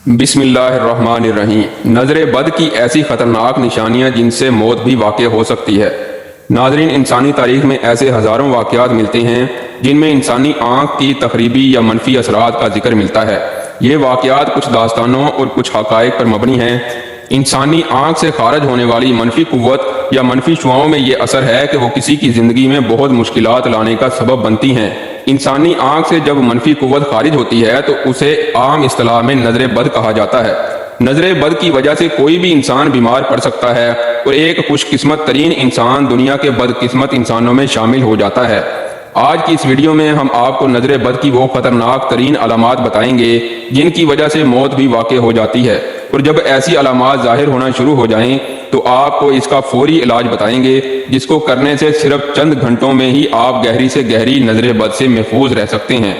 بسم اللہ الرحمن الرحیم۔ نظر بد کی ایسی خطرناک نشانیاں جن سے موت بھی واقع ہو سکتی ہے۔ ناظرین، انسانی تاریخ میں ایسے ہزاروں واقعات ملتے ہیں جن میں انسانی آنکھ کی تخریبی یا منفی اثرات کا ذکر ملتا ہے۔ یہ واقعات کچھ داستانوں اور کچھ حقائق پر مبنی ہیں۔ انسانی آنکھ سے خارج ہونے والی منفی قوت یا منفی شعاؤں میں یہ اثر ہے کہ وہ کسی کی زندگی میں بہت مشکلات لانے کا سبب بنتی ہیں۔ انسانی آنکھ سے جب منفی قوت خارج ہوتی ہے تو اسے عام اصطلاح میں نظر بد کہا جاتا ہے۔ نظر بد کی وجہ سے کوئی بھی انسان بیمار پڑ سکتا ہے اور ایک خوش قسمت ترین انسان دنیا کے بدقسمت انسانوں میں شامل ہو جاتا ہے۔ آج کی اس ویڈیو میں ہم آپ کو نظر بد کی وہ خطرناک ترین علامات بتائیں گے جن کی وجہ سے موت بھی واقع ہو جاتی ہے، اور جب ایسی علامات ظاہر ہونا شروع ہو جائیں تو آپ کو اس کا فوری علاج بتائیں گے، جس کو کرنے سے صرف چند گھنٹوں میں ہی آپ گہری سے گہری نظر بد سے محفوظ رہ سکتے ہیں۔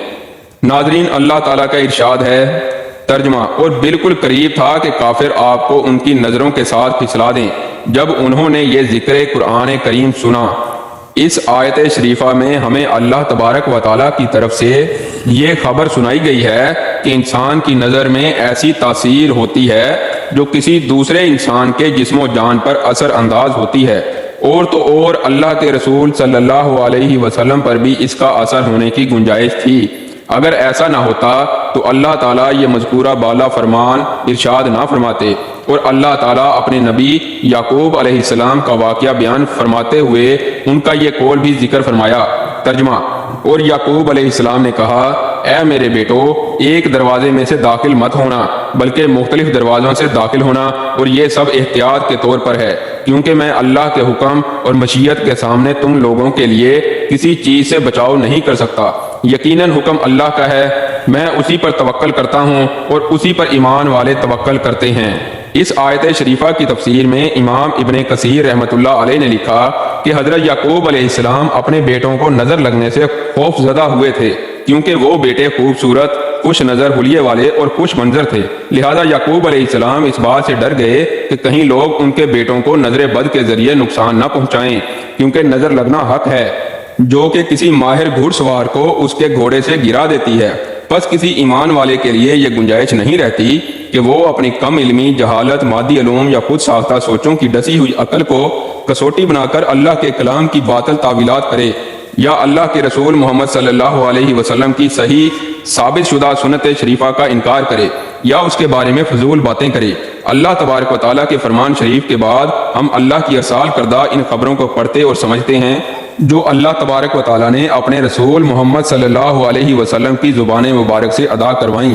ناظرین، اللہ تعالیٰ کا ارشاد ہے، ترجمہ: اور بالکل قریب تھا کہ کافر آپ کو ان کی نظروں کے ساتھ پھسلا دیں جب انہوں نے یہ ذکر قرآن کریم سنا۔ اس آیت شریفہ میں ہمیں اللہ تبارک و تعالیٰ کی طرف سے یہ خبر سنائی گئی ہے کہ انسان کی نظر میں ایسی تاثیر ہوتی ہے جو کسی دوسرے انسان کے جسم و جان پر اثر انداز ہوتی ہے، اور تو اور اللہ کے رسول صلی اللہ علیہ وسلم پر بھی اس کا اثر ہونے کی گنجائش تھی۔ اگر ایسا نہ ہوتا تو اللہ تعالیٰ یہ مذکورہ بالا فرمان ارشاد نہ فرماتے، اور اللہ تعالیٰ اپنے نبی یعقوب علیہ السلام کا واقعہ بیان فرماتے ہوئے ان کا یہ قول بھی ذکر فرمایا۔ ترجمہ: اور یعقوب علیہ السلام نے کہا، اے میرے بیٹو، ایک دروازے میں سے داخل مت ہونا بلکہ مختلف دروازوں سے داخل ہونا، اور یہ سب احتیاط کے طور پر ہے، کیونکہ میں اللہ کے حکم اور مشیت کے سامنے تم لوگوں کے لیے کسی چیز سے بچاؤ نہیں کر سکتا۔ یقیناً حکم اللہ کا ہے، میں اسی پر توکل کرتا ہوں اور اسی پر ایمان والے توکل کرتے ہیں۔ اس آیت شریفہ کی تفسیر میں امام ابن کثیر رحمۃ اللہ علیہ نے لکھا کہ حضرت یعقوب علیہ السلام اپنے بیٹوں کو نظر لگنے سے خوف زدہ ہوئے تھے، کیونکہ وہ بیٹے خوبصورت، خوش نظر، حلیے والے اور خوش منظر تھے۔ لہذا یعقوب علیہ السلام اس بات سے ڈر گئے کہ کہیں لوگ ان کے بیٹوں کو نظر بد کے ذریعے نقصان نہ پہنچائیں، کیونکہ نظر لگنا حق ہے جو کہ کسی ماہر گھڑ سوار کو اس کے گھوڑے سے گرا دیتی ہے۔ بس کسی ایمان والے کے لیے یہ گنجائش نہیں رہتی کہ وہ اپنی کم علمی، جہالت، مادی علوم یا خود ساختہ سوچوں کی ڈسی ہوئی عقل کو کسوٹی بنا کر اللہ کے کلام کی باطل تعویلات کرے، یا اللہ کے رسول محمد صلی اللہ علیہ وسلم کی صحیح ثابت شدہ سنت شریفہ کا انکار کرے، یا اس کے بارے میں فضول باتیں کرے۔ اللہ تبارک و تعالیٰ کے فرمان شریف کے بعد ہم اللہ کی ارسال کردہ ان خبروں کو پڑھتے اور سمجھتے ہیں جو اللہ تبارک و تعالیٰ نے اپنے رسول محمد صلی اللہ علیہ وسلم کی زبان مبارک سے ادا کروائیں۔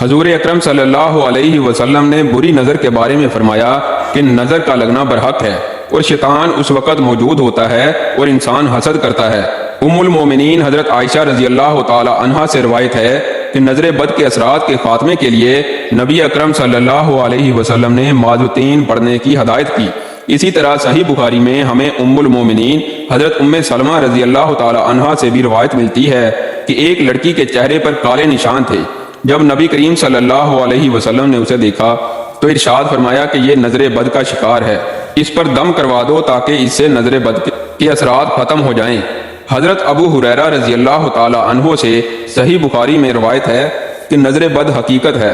حضور اکرم صلی اللہ علیہ وسلم نے بری نظر کے بارے میں فرمایا کہ نظر کا لگنا برحق ہے، اور شیطان اس وقت موجود ہوتا ہے اور انسان حسد کرتا ہے۔ ام المومنین حضرت عائشہ رضی اللہ تعالی عنہا سے روایت ہے کہ نظر بد کے اثرات کے خاتمے کے لیے نبی اکرم صلی اللہ علیہ وسلم نے معوذتین پڑھنے کی ہدایت کی۔ اسی طرح صحیح بخاری میں ہمیں ام المومنین حضرت ام سلمہ رضی اللہ تعالی عنہا سے بھی روایت ملتی ہے کہ ایک لڑکی کے چہرے پر کالے نشان تھے۔ جب نبی کریم صلی اللہ علیہ وسلم نے اسے دیکھا تو ارشاد فرمایا کہ یہ نظر بد کا شکار ہے، اس پر دم کروا دو تاکہ اس سے نظر بد کے اثرات ختم ہو جائیں۔ حضرت ابو ہریرہ رضی اللہ تعالی عنہ سے صحیح بخاری میں روایت ہے کہ نظر بد حقیقت ہے۔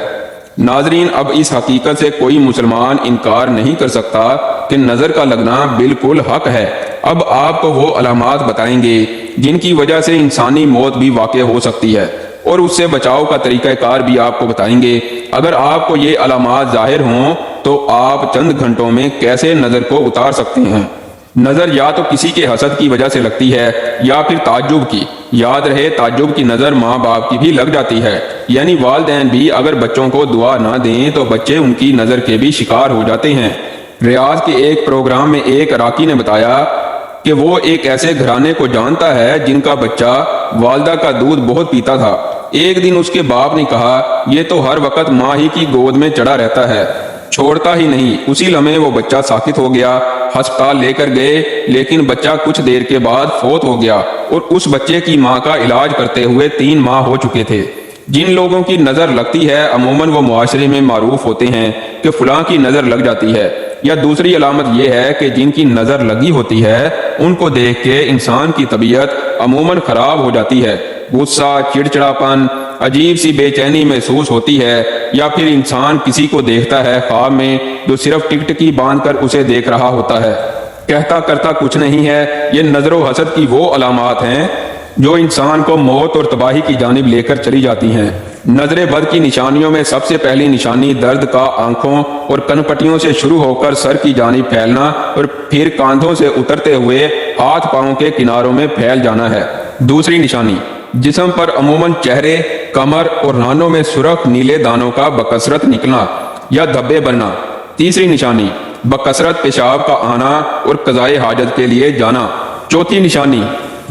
ناظرین، اب اس حقیقت سے کوئی مسلمان انکار نہیں کر سکتا کہ نظر کا لگنا بالکل حق ہے۔ اب آپ کو وہ علامات بتائیں گے جن کی وجہ سے انسانی موت بھی واقع ہو سکتی ہے، اور اس سے بچاؤ کا طریقہ کار بھی آپ کو بتائیں گے۔ اگر آپ کو یہ علامات ظاہر ہوں تو آپ چند گھنٹوں میں کیسے نظر کو اتار سکتے ہیں۔ نظر یا تو کسی کے حسد کی وجہ سے لگتی ہے یا پھر تعجب کی۔ یاد رہے، تعجب کی نظر ماں باپ کی بھی لگ جاتی ہے، یعنی والدین بھی اگر بچوں کو دعا نہ دیں تو بچے ان کی نظر کے بھی شکار ہو جاتے ہیں۔ ریاض کے ایک پروگرام میں ایک عراقی نے بتایا کہ وہ ایک ایسے گھرانے کو جانتا ہے جن کا بچہ والدہ کا دودھ بہت پیتا تھا۔ ایک دن اس کے باپ نے کہا، یہ تو ہر وقت ماں ہی کی گود میں چڑھا رہتا ہے، چھوڑتا ہی نہیں۔ اسی لمحے وہ بچہ ساکت ہو گیا۔ ہسپتال لے کر گئے، لیکن بچہ کچھ دیر کے بعد فوت ہو گیا، اور اس بچے کی ماں کا علاج کرتے ہوئے 3 ماہ ہو چکے تھے۔ جن لوگوں کی نظر لگتی ہے عموماً وہ معاشرے میں معروف ہوتے ہیں کہ فلاں کی نظر لگ جاتی ہے، یا دوسری علامت یہ ہے کہ جن کی نظر لگی ہوتی ہے ان کو دیکھ کے انسان کی طبیعت عموماً خراب ہو جاتی ہے۔ غصہ، چڑچڑاپن، عجیب سی بے چینی محسوس ہوتی ہے، یا پھر انسان کسی کو دیکھتا ہے خواب میں جو صرف ٹکٹکی باندھ کر اسے دیکھ رہا ہوتا ہے، کہتا کرتا کچھ نہیں ہے۔ یہ نظر و حسد کی وہ علامات ہیں جو انسان کو موت اور تباہی کی جانب لے کر چلی جاتی ہیں۔ نظر بد کی نشانیوں میں سب سے پہلی نشانی درد کا آنکھوں اور کنپٹیوں سے شروع ہو کر سر کی جانب پھیلنا اور پھر کاندھوں سے اترتے ہوئے ہاتھ پاؤں کے کناروں میں پھیل جانا ہے۔ دوسری نشانی، جسم پر عموماً چہرے، کمر اور رانوں میں سرخ نیلے دانوں کا بکثرت نکلنا یا دھبے بننا۔ تیسری نشانی، بکثرت پیشاب کا آنا اور قضائے حاجت کے لیے جانا۔ چوتھی نشانی،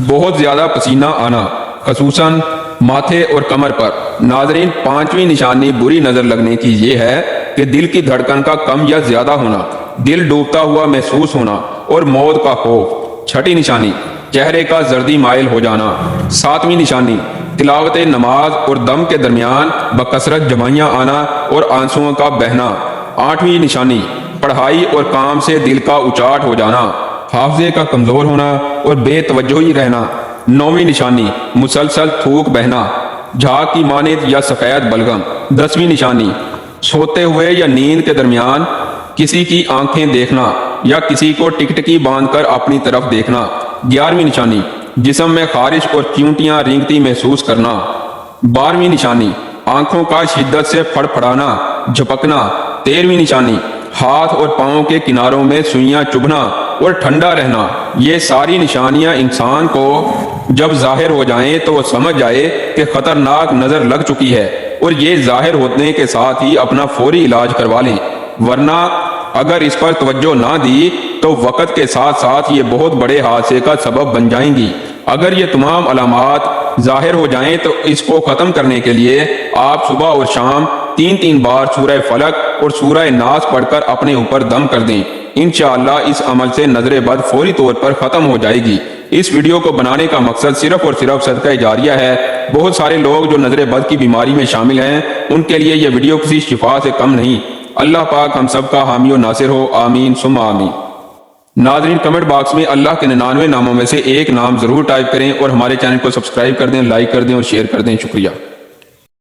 بہت زیادہ پسینہ آنا، خصوصاً ماتھے اور کمر پر۔ ناظرین، پانچویں نشانی بری نظر لگنے کی یہ ہے کہ دل کی دھڑکن کا کم یا زیادہ ہونا، دل ڈوبتا ہوا محسوس ہونا اور موت کا خوف۔ چھٹی نشانی، چہرے کا زردی مائل ہو جانا۔ ساتویں نشانی، تلاوت نماز اور دم کے درمیان بکثرت جمائیاں آنا اور آنسوؤں کا بہنا۔ آٹھویں نشانی، پڑھائی اور کام سے دل کا اچاٹ ہو جانا، حافظے کا کمزور ہونا اور بے توجہی رہنا۔ نویں نشانی، مسلسل تھوک بہنا، جھاگ کی مانند یا سفید بلغم۔ دسویں نشانی، سوتے ہوئے یا نیند کے درمیان کسی کی آنکھیں دیکھنا یا کسی کو ٹکٹکی باندھ کر اپنی طرف دیکھنا۔ گیارہویں نشانی، جسم میں خارش اور چیونٹیاں رینگتی محسوس کرنا۔ بارہویں نشانی، آنکھوں کا شدت سے پھڑ پھڑانا، جھپکنا۔ تیرہویں نشانی، ہاتھ اور پاؤں کے کناروں میں سوئیاں چبھنا اور ٹھنڈا رہنا۔ یہ ساری نشانیاں انسان کو جب ظاہر ہو جائیں تو وہ سمجھ جائے کہ خطرناک نظر لگ چکی ہے اور یہ ظاہر ہونے کے ساتھ ہی اپنا فوری علاج کروا لیں، ورنہ اگر اس پر توجہ نہ دی تو وقت کے ساتھ ساتھ یہ بہت بڑے حادثے کا سبب بن جائیں گی۔ اگر یہ تمام علامات ظاہر ہو جائیں تو اس کو ختم کرنے کے لیے آپ صبح اور شام 3 بار سورہ فلق اور سورہ ناس پڑھ کر اپنے اوپر دم کر دیں۔ انشاءاللہ اس عمل سے نظر بد فوری طور پر ختم ہو جائے گی۔ اس ویڈیو کو بنانے کا مقصد صرف اور صرف صدقہ جاریہ ہے۔ بہت سارے لوگ جو نظر بد کی بیماری میں شامل ہیں ان کے لیے یہ ویڈیو کسی شفا سے کم نہیں۔ اللہ پاک ہم سب کا حامی و ناصر ہو، آمین ثم آمین۔ ناظرین، کمنٹ باکس میں اللہ کے 99 ناموں میں سے ایک نام ضرور ٹائپ کریں اور ہمارے چینل کو سبسکرائب کر دیں، لائک کر دیں اور شیئر کر دیں۔ شکریہ۔